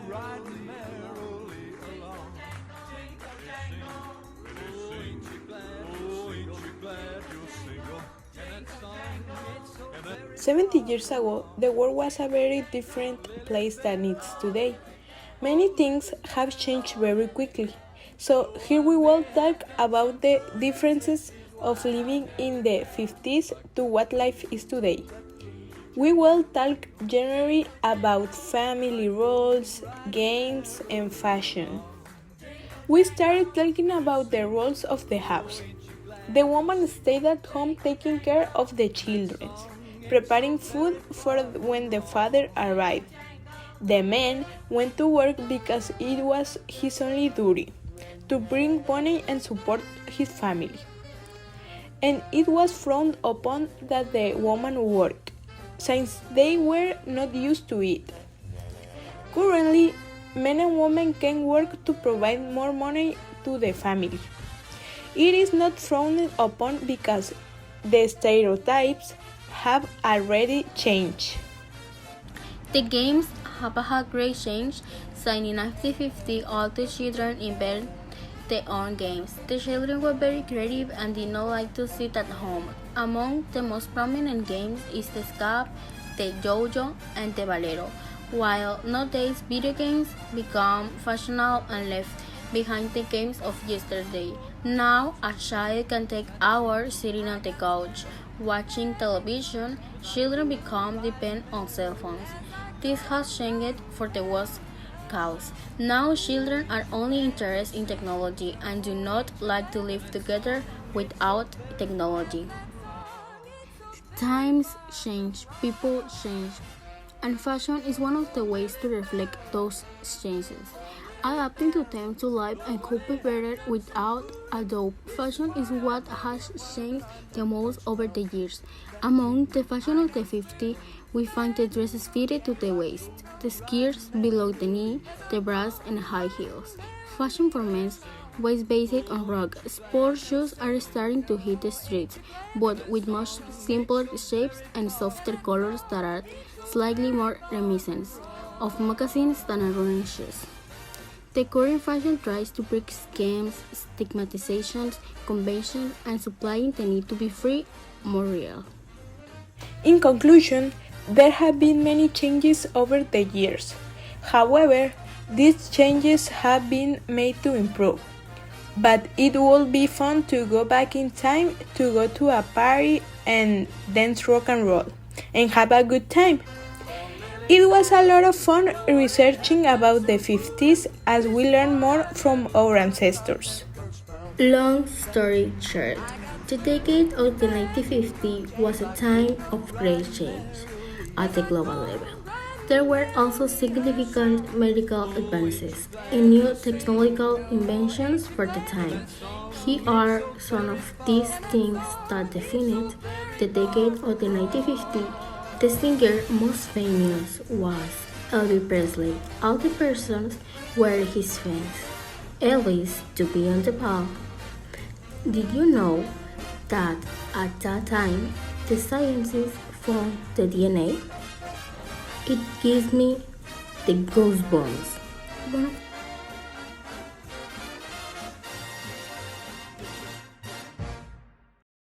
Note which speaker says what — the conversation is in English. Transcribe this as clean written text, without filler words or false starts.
Speaker 1: riding merrily along. Oh, ain't you glad you're single?
Speaker 2: 70 years ago, the world was a very different place than it's today. Many things have changed very quickly. So here we will talk about the differences of living in the 50s to what life is today. We will talk generally about family roles, games, and fashion. We started talking about the roles of the house. The woman stayed at home taking care of the children, preparing food for when the father arrived. The man went to work because it was his only duty, to bring money and support his family. And it was frowned upon that the woman worked, since they were not used to it. Currently, men and women can work to provide more money to the family. It is not frowned upon because the stereotypes have already changed.
Speaker 3: The games have had great change, since in 1950 all the children invented their own games. The children were very creative and did not like to sit at home. Among the most prominent games is the scap, the yo-yo, and the valero, while nowadays video games become fashionable and left behind the games of yesterday. Now a child can take hours sitting on the couch watching television. Children become dependent on cell phones. This has changed for the worst cause. Now children are only interested in technology and do not like to live together without technology. Times change, people change, and fashion is one of the ways to reflect those changes. Adapting to them to life and cope better without although fashion is what has changed the most over the years. Among the fashion of the 50s, we find the dresses fitted to the waist, the skirts below the knee, the bras and high heels. Fashion for men was based on rock. Sports shoes are starting to hit the streets, but with much simpler shapes and softer colors that are slightly more reminiscent of moccasins than a running shoes. The current fashion tries to break scams, stigmatizations, conventions, and supplying the need to be free, more real.
Speaker 2: In conclusion, there have been many changes over the years. However, these changes have been made to improve. But it would be fun to go back in time to go to a party and dance rock and roll and have a good time. It was a lot of fun researching about the 50s as we learn more from our ancestors.
Speaker 3: Long story short, the decade of the 1950s was a time of great change at the global level. There were also significant medical advances and new technological inventions for the time. Here are some of these things that defined the decade of the 1950s. The singer most famous was Elvis Presley. All the persons were his fans. Elvis to be on the pop. Did you know that at that time the scientists found the DNA? It gives me the goosebumps. One of